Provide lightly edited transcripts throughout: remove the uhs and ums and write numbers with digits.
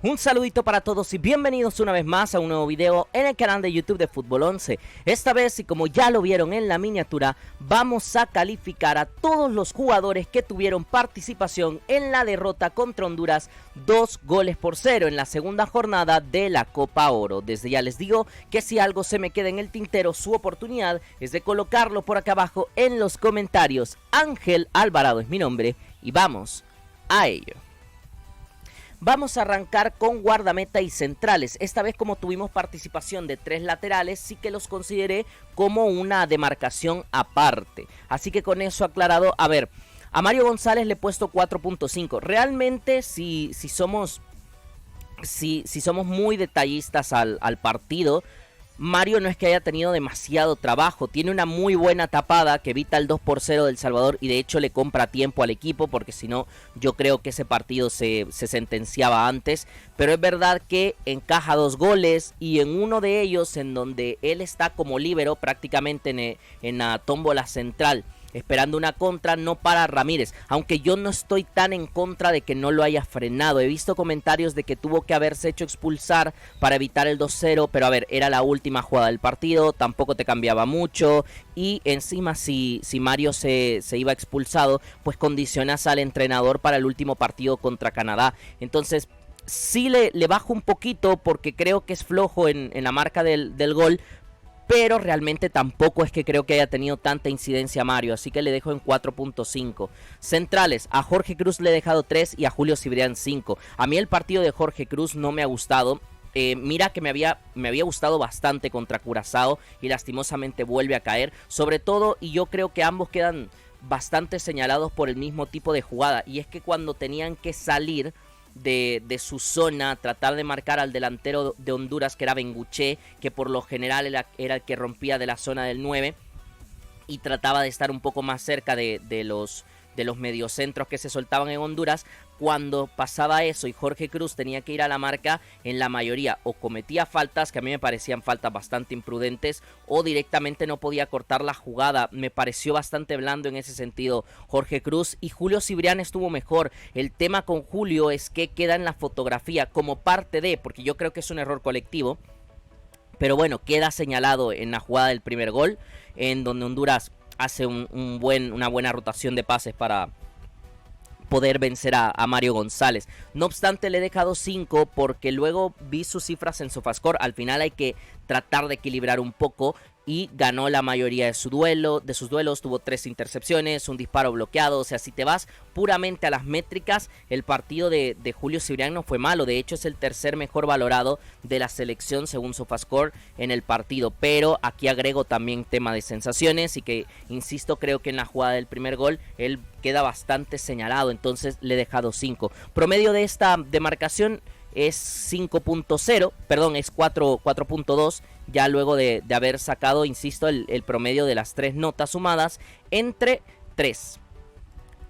Un saludito para todos y bienvenidos una vez más a un nuevo video en el canal de YouTube de Fútbol 11. Esta vez, y como ya lo vieron en la miniatura, vamos a calificar a todos los jugadores que tuvieron participación en la derrota contra Honduras 2-0 en la segunda jornada de la Copa Oro. Desde ya les digo que si algo se me queda en el tintero, su oportunidad es de colocarlo por acá abajo en los comentarios. Ángel Alvarado es mi nombre y vamos a ello. Vamos a arrancar con guardameta y centrales. Esta vez, como tuvimos participación de 3 laterales, sí que los consideré como una demarcación aparte. Así que con eso aclarado, a ver, a Mario González le he puesto 4.5. Realmente si somos muy detallistas al partido, Mario no es que haya tenido demasiado trabajo, tiene una muy buena tapada que evita el 2-0 del Salvador y de hecho le compra tiempo al equipo porque si no yo creo que ese partido se sentenciaba antes, pero es verdad que encaja 2 goles y en uno de ellos en donde él está como líbero prácticamente en la tómbola central, esperando una contra, no para Ramírez, aunque yo no estoy tan en contra de que no lo haya frenado. He visto comentarios de que tuvo que haberse hecho expulsar para evitar el 2-0, pero a ver, era la última jugada del partido, tampoco te cambiaba mucho, y encima si Mario se iba expulsado, pues condicionas al entrenador para el último partido contra Canadá. Entonces sí le bajo un poquito porque creo que es flojo en la marca del gol, pero realmente tampoco es que creo que haya tenido tanta incidencia Mario, así que le dejo en 4.5. Centrales, a Jorge Cruz le he dejado 3 y a Julio Cibrián 5. A mí el partido de Jorge Cruz no me ha gustado. Mira que me había gustado bastante contra Curazao y lastimosamente vuelve a caer. Sobre todo, y yo creo que ambos quedan bastante señalados por el mismo tipo de jugada, y es que cuando tenían que salir de su zona, tratar de marcar al delantero de Honduras, que era Benguché, que por lo general era el que rompía de la zona del 9 y trataba de estar un poco más cerca de los mediocentros que se soltaban en Honduras. Cuando pasaba eso y Jorge Cruz tenía que ir a la marca, en la mayoría o cometía faltas, que a mí me parecían faltas bastante imprudentes, o directamente no podía cortar la jugada. Me pareció bastante blando en ese sentido Jorge Cruz, y Julio Cibrián estuvo mejor. El tema con Julio es que queda en la fotografía como parte de, porque yo creo que es un error colectivo, pero bueno, queda señalado en la jugada del primer gol, en donde Honduras hace una buena rotación de pases para poder vencer a Mario González. No obstante, le he dejado 5 porque luego vi sus cifras en Sofascore. Al final hay que tratar de equilibrar un poco, y ganó la mayoría de sus duelos, tuvo 3 intercepciones, un disparo bloqueado. O sea, si te vas puramente a las métricas, el partido de Julio Cibrián no fue malo. De hecho, es el tercer mejor valorado de la selección según Sofascore en el partido. Pero aquí agrego también tema de sensaciones, y que, insisto, creo que en la jugada del primer gol él queda bastante señalado, entonces le he dejado 5. Promedio de esta demarcación es 5.0, perdón, es 4.2, ya luego de haber sacado, insisto, el promedio de las 3 notas sumadas entre 3.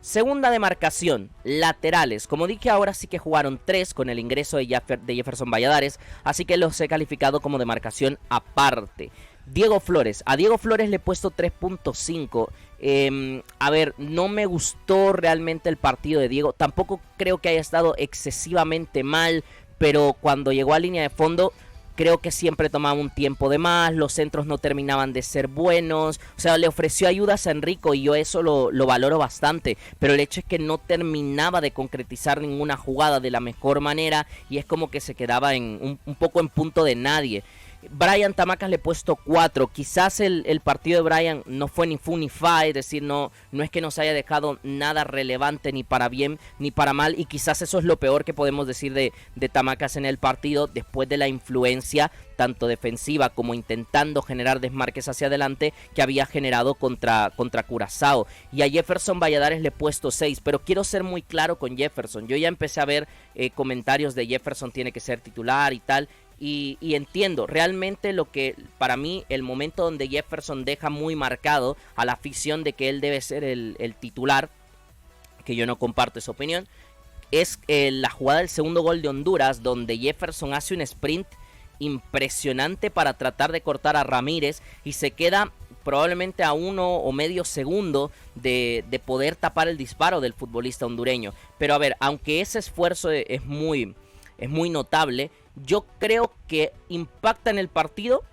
Segunda demarcación, laterales. Como dije, ahora sí que jugaron 3 con el ingreso de Jefferson Valladares, así que los he calificado como demarcación aparte. Diego Flores, a Diego Flores le he puesto 3.5. A ver, no me gustó realmente el partido de Diego, tampoco creo que haya estado excesivamente mal, pero cuando llegó a línea de fondo creo que siempre tomaba un tiempo de más, los centros no terminaban de ser buenos, o sea, le ofreció ayudas a Enrico y yo eso lo valoro bastante, pero el hecho es que no terminaba de concretizar ninguna jugada de la mejor manera, y es como que se quedaba un poco en punto de nadie. Brian Tamacas le he puesto 4. Quizás el partido de Brian no fue ni fu ni fa, es decir, no es que nos haya dejado nada relevante ni para bien ni para mal, y quizás eso es lo peor que podemos decir de Tamacas en el partido, después de la influencia tanto defensiva como intentando generar desmarques hacia adelante que había generado contra Curazao. Y a Jefferson Valladares le he puesto 6, pero quiero ser muy claro con Jefferson. Yo ya empecé a ver comentarios de Jefferson tiene que ser titular y tal, y entiendo realmente lo que para mí el momento donde Jefferson deja muy marcado a la afición de que él debe ser el titular, que yo no comparto esa opinión, es la jugada del segundo gol de Honduras, donde Jefferson hace un sprint impresionante para tratar de cortar a Ramírez y se queda probablemente a 1 o medio segundo de poder tapar el disparo del futbolista hondureño. Pero a ver, aunque ese esfuerzo es muy es muy notable. Yo creo que impacta en el partido,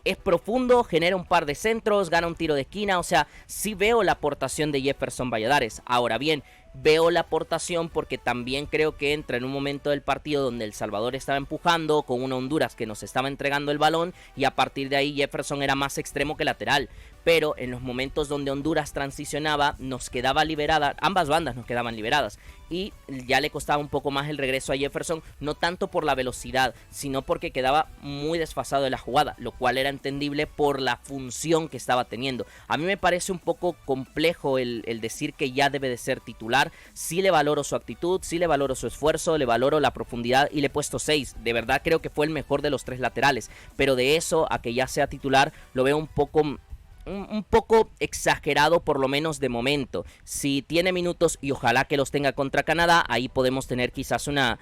es profundo, genera un par de centros, gana un tiro de esquina, o sea, sí veo la aportación de Jefferson Valladares. Ahora bien, veo la aportación porque también creo que entra en un momento del partido donde El Salvador estaba empujando con una Honduras que nos estaba entregando el balón, y a partir de ahí Jefferson era más extremo que lateral. Pero en los momentos donde Honduras transicionaba, nos quedaba liberada, ambas bandas nos quedaban liberadas, y ya le costaba un poco más el regreso a Jefferson, no tanto por la velocidad, sino porque quedaba muy desfasado de la jugada, lo cual era entendible por la función que estaba teniendo. A mí me parece un poco complejo el decir que ya debe de ser titular. Sí le valoro su actitud, sí le valoro su esfuerzo, le valoro la profundidad y le he puesto 6. De verdad creo que fue el mejor de los 3 laterales, pero de eso a que ya sea titular lo veo un poco exagerado, por lo menos de momento. Si tiene minutos, y ojalá que los tenga contra Canadá, ahí podemos tener quizás una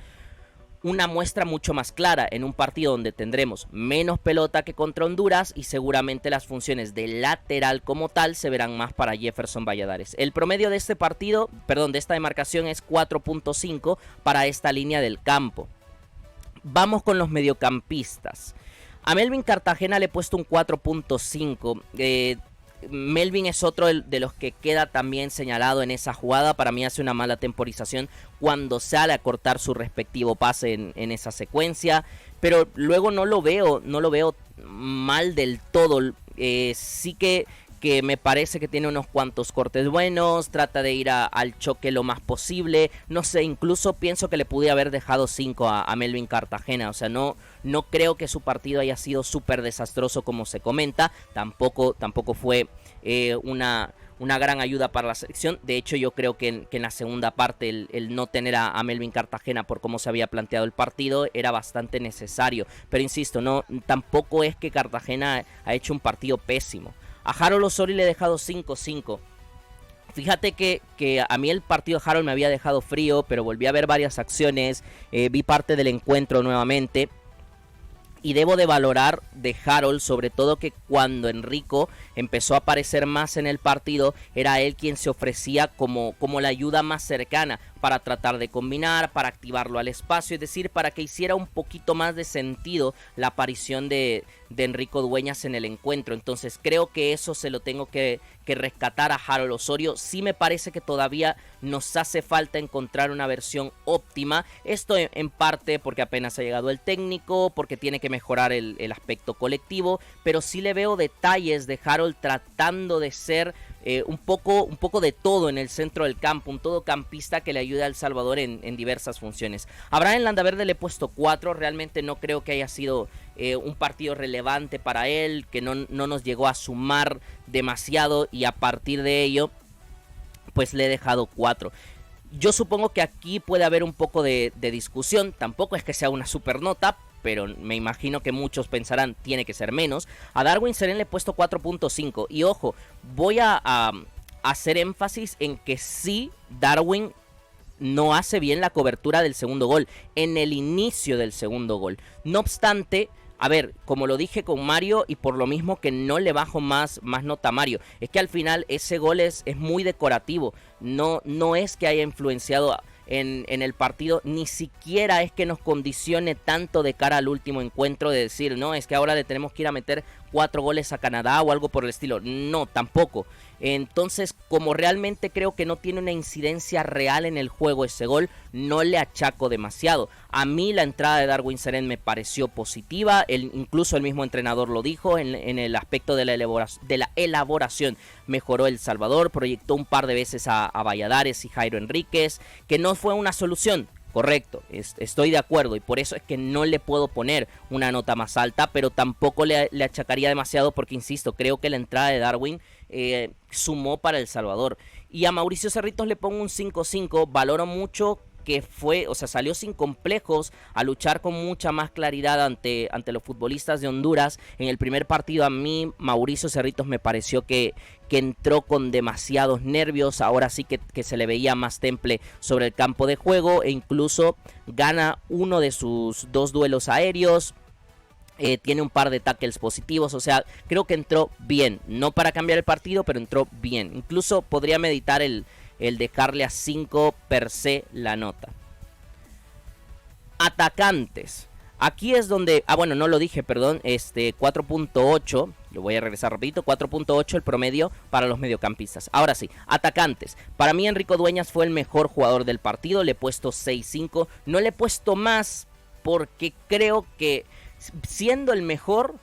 muestra mucho más clara en un partido donde tendremos menos pelota que contra Honduras, y seguramente las funciones de lateral como tal se verán más para Jefferson Valladares. El promedio de este partido, de esta demarcación, es 4.5 para esta línea del campo. Vamos con los mediocampistas. A Melvin Cartagena le he puesto un 4.5. Melvin es otro de los que queda también señalado en esa jugada. Para mí hace una mala temporización cuando sale a cortar su respectivo pase en esa secuencia, pero luego no lo veo mal del todo. Sí que me parece que tiene unos cuantos cortes buenos, trata de ir al choque lo más posible. No sé, incluso pienso que le pude haber dejado 5 a Melvin Cartagena. O sea, no creo que su partido haya sido súper desastroso como se comenta. Tampoco fue una gran ayuda para la selección. De hecho, yo creo que en la segunda parte el no tener a Melvin Cartagena por cómo se había planteado el partido era bastante necesario. Pero insisto, tampoco es que Cartagena ha hecho un partido pésimo. A Harold Osorio le he dejado 5-5. Fíjate que a mí el partido de Harold me había dejado frío, pero volví a ver varias acciones, vi parte del encuentro nuevamente. Y debo de valorar de Harold, sobre todo, que cuando Enrico empezó a aparecer más en el partido, era él quien se ofrecía como la ayuda más cercana para tratar de combinar, para activarlo al espacio, es decir, para que hiciera un poquito más de sentido la aparición de Enrico Dueñas en el encuentro. Entonces creo que eso se lo tengo que rescatar a Harold Osorio. Sí me parece que todavía nos hace falta encontrar una versión óptima. Esto en parte porque apenas ha llegado el técnico, porque tiene que mejorar el aspecto colectivo, pero sí le veo detalles de Harold tratando de ser un poco de todo en el centro del campo, un todocampista que le ayuda a El Salvador en diversas funciones. A Brian Landaverde le he puesto 4, realmente no creo que haya sido un partido relevante para él, que no nos llegó a sumar demasiado, y a partir de ello pues le he dejado 4. Yo supongo que aquí puede haber un poco de discusión, tampoco es que sea una super nota, pero me imagino que muchos pensarán tiene que ser menos. A Darwin Cerén le he puesto 4.5, y ojo, voy a hacer énfasis en que sí, Darwin no hace bien la cobertura del segundo gol, en el inicio del segundo gol. No obstante, a ver, como lo dije con Mario, y por lo mismo que no le bajo más nota a Mario, es que al final ese gol es muy decorativo, no es que haya influenciado en el partido, ni siquiera es que nos condicione tanto de cara al último encuentro, de decir, no, es que ahora le tenemos que ir a meter 4 goles a Canadá o algo por el estilo. No, tampoco. Entonces, como realmente creo que no tiene una incidencia real en el juego ese gol, no le achaco demasiado. A mí la entrada de Darwin Cerén me pareció positiva, incluso el mismo entrenador lo dijo, en el aspecto de la elaboración mejoró El Salvador, proyectó un par de veces a Valladares y Jairo Enríquez, que no fue una solución. Correcto, estoy de acuerdo, y por eso es que no le puedo poner una nota más alta, pero tampoco le achacaría demasiado porque, insisto, creo que la entrada de Darwin sumó para El Salvador. Y a Mauricio Cerritos le pongo un 5-5, valoro mucho que salió sin complejos a luchar con mucha más claridad ante los futbolistas de Honduras. En el primer partido a mí Mauricio Cerritos me pareció que entró con demasiados nervios, ahora sí que se le veía más temple sobre el campo de juego, e incluso gana uno de sus 2 duelos aéreos. Tiene un par de tackles positivos, o sea, creo que entró bien, no para cambiar el partido, pero entró bien. Incluso podría meditar el dejarle a 5 per se la nota. Atacantes. Aquí es donde, bueno, no lo dije, perdón, 4.8, lo voy a regresar rapidito, 4.8 el promedio para los mediocampistas. Ahora sí, atacantes. Para mí Enrico Dueñas fue el mejor jugador del partido, le he puesto 6.5, no le he puesto más porque creo que siendo el mejor,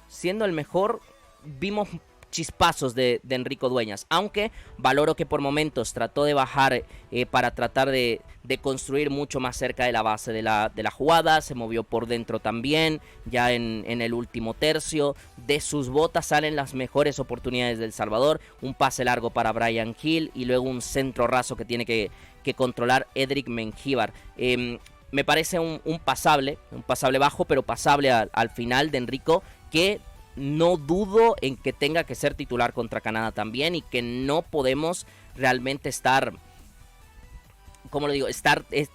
vimos chispazos de Enrico Dueñas, aunque valoro que por momentos trató de bajar para tratar de construir mucho más cerca de la base de la jugada, se movió por dentro también, ya en el último tercio, de sus botas salen las mejores oportunidades del Salvador, un pase largo para Bryan Gil y luego un centro raso que tiene que controlar Edric Mengíbar. Me parece un pasable bajo, pero pasable al final de Enrico, que no dudo en que tenga que ser titular contra Canadá también y que no podemos realmente estar, como lo digo,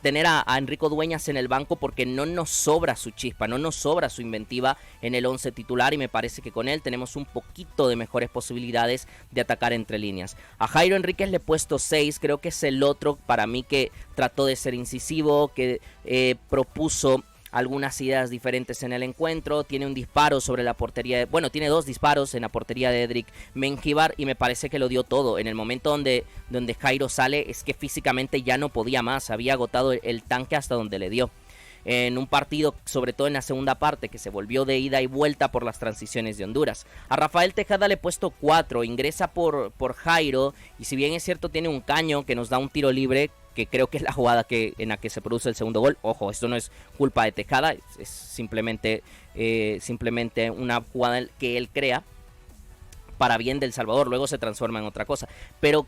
tener a Enrico Dueñas en el banco porque no nos sobra su chispa, no nos sobra su inventiva en el 11 titular y me parece que con él tenemos un poquito de mejores posibilidades de atacar entre líneas. A Jairo Enríquez le he puesto 6, creo que es el otro para mí que trató de ser incisivo, que propuso algunas ideas diferentes en el encuentro, tiene un disparo sobre la portería, tiene 2 disparos en la portería de Edric Mengíbar y me parece que lo dio todo. En el momento donde Jairo sale es que físicamente ya no podía más, había agotado el tanque hasta donde le dio. En un partido, sobre todo en la segunda parte, que se volvió de ida y vuelta por las transiciones de Honduras. A Rafael Tejada le he puesto 4, ingresa por Jairo, y si bien es cierto tiene un caño que nos da un tiro libre, que creo que es la jugada en la que se produce el segundo gol. Ojo, esto no es culpa de Tejada, es simplemente una jugada que él crea para bien del Salvador, luego se transforma en otra cosa. Pero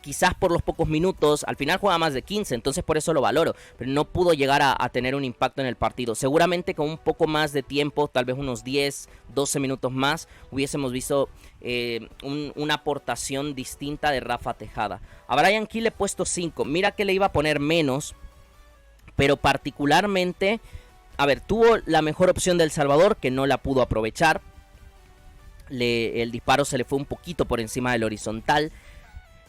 quizás por los pocos minutos, al final juega más de 15, entonces por eso lo valoro, pero no pudo llegar a tener un impacto en el partido. Seguramente con un poco más de tiempo, tal vez unos 10, 12 minutos más, hubiésemos visto una aportación distinta de Rafa Tejada. A Bryan Gil le he puesto 5, mira que le iba a poner menos, pero particularmente, tuvo la mejor opción del Salvador, que no la pudo aprovechar, el disparo se le fue un poquito por encima del horizontal.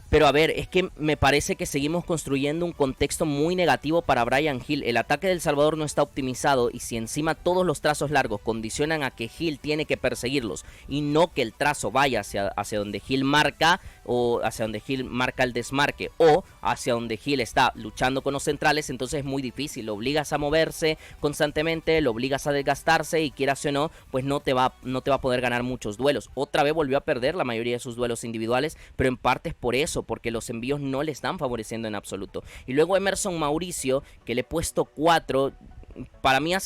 Pero es que me parece que seguimos construyendo un contexto muy negativo para Bryan Gil. El ataque del Salvador no está optimizado y si encima todos los trazos largos condicionan a que Gil tiene que perseguirlos y no que el trazo vaya hacia donde Gil marca o hacia donde Gil marca el desmarque o hacia donde Gil está luchando con los centrales, entonces es muy difícil. Lo obligas a moverse constantemente, lo obligas a desgastarse y quieras o no, pues no te va a poder ganar muchos duelos. Otra vez volvió a perder la mayoría de sus duelos individuales, pero en parte es por eso, porque los envíos no le están favoreciendo en absoluto. Y luego Emerson Mauricio, que le he puesto 4, para mí ha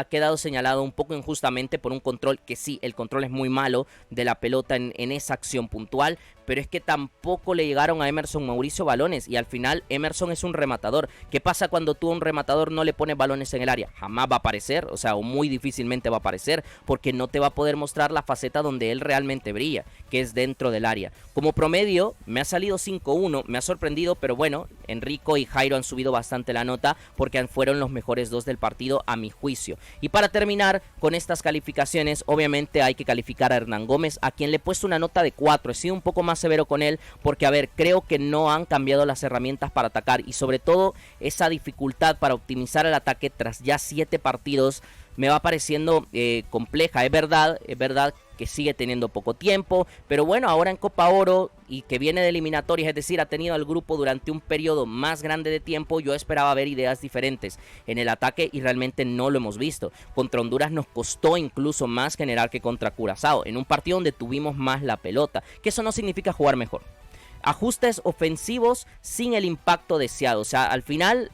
quedado señalado un poco injustamente por un control que sí, el control es muy malo de la pelota en esa acción puntual, pero es que tampoco le llegaron a Emerson Mauricio balones y al final Emerson es un rematador. ¿Qué pasa cuando tú a un rematador no le pones balones en el área? Jamás va a aparecer, o muy difícilmente va a aparecer, porque no te va a poder mostrar la faceta donde él realmente brilla, que es dentro del área. Como promedio me ha salido 5.1, me ha sorprendido, pero bueno, Enrico y Jairo han subido bastante la nota porque fueron los mejores 2 del partido a mi juicio. Y para terminar con estas calificaciones, obviamente hay que calificar a Hernán Gómez, a quien le he puesto una nota de 4. He sido un poco más severo con él porque, creo que no han cambiado las herramientas para atacar y sobre todo esa dificultad para optimizar el ataque tras ya 7 partidos me va pareciendo compleja. Es verdad que sigue teniendo poco tiempo, pero bueno, ahora en Copa Oro y que viene de eliminatorias, es decir, ha tenido al grupo durante un periodo más grande de tiempo, yo esperaba ver ideas diferentes en el ataque y realmente no lo hemos visto. Contra Honduras nos costó incluso más generar que contra Curazao, en un partido donde tuvimos más la pelota, que eso no significa jugar mejor. Ajustes ofensivos sin el impacto deseado, al final,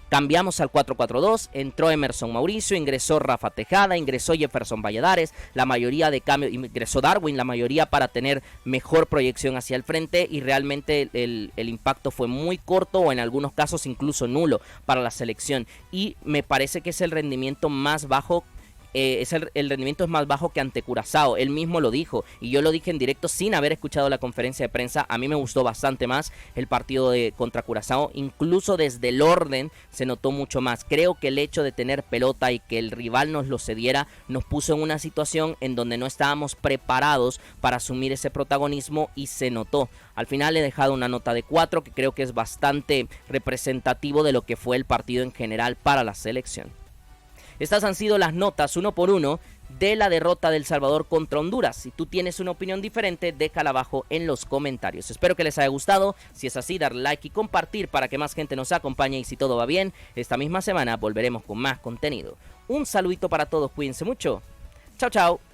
cambiamos al 4-4-2, entró Emerson Mauricio, ingresó Rafa Tejada, ingresó Jefferson Valladares, la mayoría de cambios, ingresó Darwin, la mayoría para tener mejor proyección hacia el frente y realmente el impacto fue muy corto o en algunos casos incluso nulo para la selección y me parece que es el rendimiento más bajo. El rendimiento es más bajo que ante Curazao, él mismo lo dijo y yo lo dije en directo sin haber escuchado la conferencia de prensa. A mí me gustó bastante más el partido contra Curazao, incluso desde el orden se notó mucho más. Creo que el hecho de tener pelota y que el rival nos lo cediera nos puso en una situación en donde no estábamos preparados para asumir ese protagonismo y se notó. Al final he dejado una nota de 4 que creo que es bastante representativo de lo que fue el partido en general para la selección. Estas han sido las notas uno por uno de la derrota del Salvador contra Honduras. Si tú tienes una opinión diferente, déjala abajo en los comentarios. Espero que les haya gustado. Si es así, dar like y compartir para que más gente nos acompañe. Y si todo va bien, esta misma semana volveremos con más contenido. Un saludito para todos, cuídense mucho. Chao, chao.